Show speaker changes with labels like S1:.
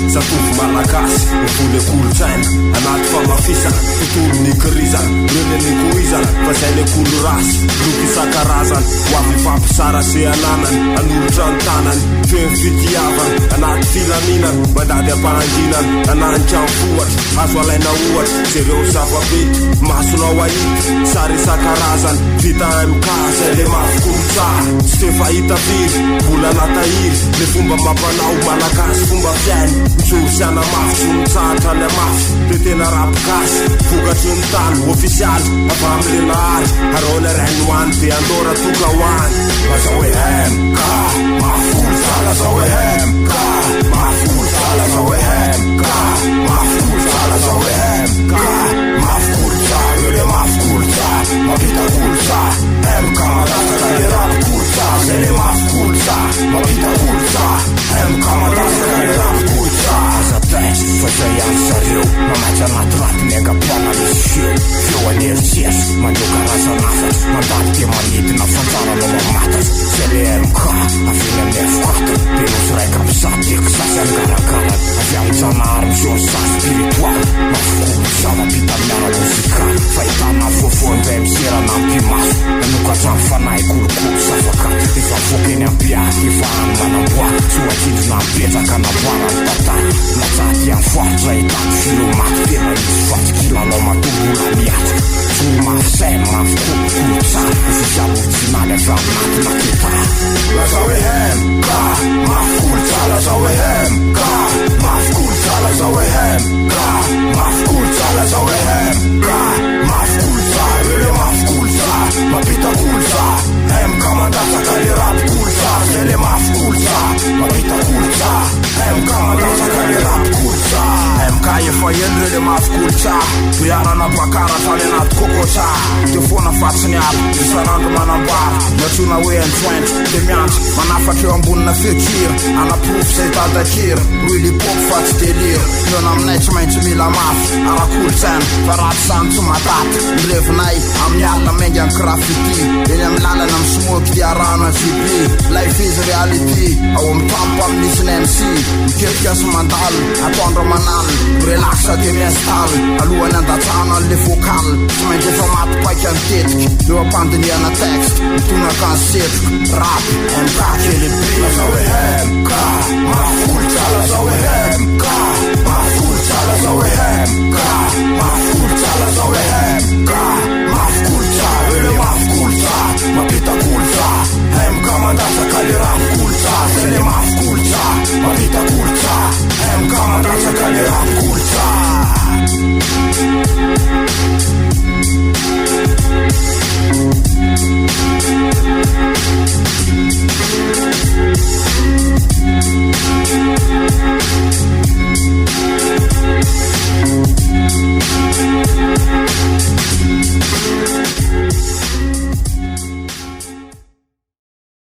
S1: Zatovy malagasy mivole kolotsaina anaty famafisana tontolo ny kirizana reneny koizana fa zay le kolo rasy loky isan-karazany ho avy fampisara se ananany anolotra ny tanany feny fitiavana anaty filaminana mandady ampananginana ananitra ny fohatra azo alaina ohatra zereo zava-pety masonao ahity sary isan-karazany vita MK zay le mafy kolotsaha tsy te fahita firy mbola natahiry le fomba mampanao malagasy fomba fiainy mitsorosyana mafy sy mitsahatra ny amafy de tena rapigasy vokatry ny tany ofisialy avy amile nahary arona rainy hoany de andora toka hoany aza hoe MK mafy kolosala aza hoe MK mafy kolosala aza hoe MK mafy kolosala aza hoe MK mafy kolotsaha io le mafy kolotsaha mapita kolotsaha MK madasaka le rapy kolotsaha zay le mafy kolotsaha mapita kolotsaha MK madasaka le rapy kolotsaha azataizy fa zay any zareo mamatsy anaty raty mianga-poana misy feo anerisesy mandeo karazan'afatra mandady de manidina fanjarana mamatatra zay le MK aveny amin'ny F4 benosy raika am'zaty eky sasy angaragara avy am'janahary miseo sasy spiritualy mafokolosa mapita miara mozikaly fahitana fofoandray miserana ampimaso manokatra fanahy kolokolo safaka efa fokeny ampiaty efa any manamboara tsy hoatsindrina mipetsaka anamboara ny tantara matsaty any foaritra hitako filomaty tena izy fatsik'ilanao matombola miatrika tsy mafisaina mafikolo tsara fisialotinaly avy aminaty naketara laza hoe MK mafy kolotsala aza hoe MK mafy kolotsala aza hoe MK mafy kolotsala aza hoe MK mafy kolotsaha io le mafy kolotsaha mapita kolotsaha MK mandasaka le rapy kolotsaha zay le mafy kolotsaha mapita kolotsaha MK mandasaka le rapy kolotsaha MK efa eny le mafy kolotsaha toerana bakara tany anaty kokotsaha de foana fatsiny aby isanandro manambara natsona hoe N20 de miantso manafatra eo ambonina fekira anaprofo zay tadakira roy lipopy fa tsy delira miona aminay tsy maintsy mila mafy arakolotsaina fa raty zany tsy mataty mirevinay amin'ny alina maingy any graffiti eny amin'ny lalana misimoky ty arahana jibi life is reality ao amin'ny tampo amin'isy ny MC miketrika sy mandalo atondra manalo relaxa de miinstalle alohany andatsana an'le vocal tsy maintsy efa maty paika ny tetika eo ampandiniana texte mitonaka ny setroka rap MK kelebi aza hoe MK mafy kolosala aza hoe MK mafy kolosala aza hoe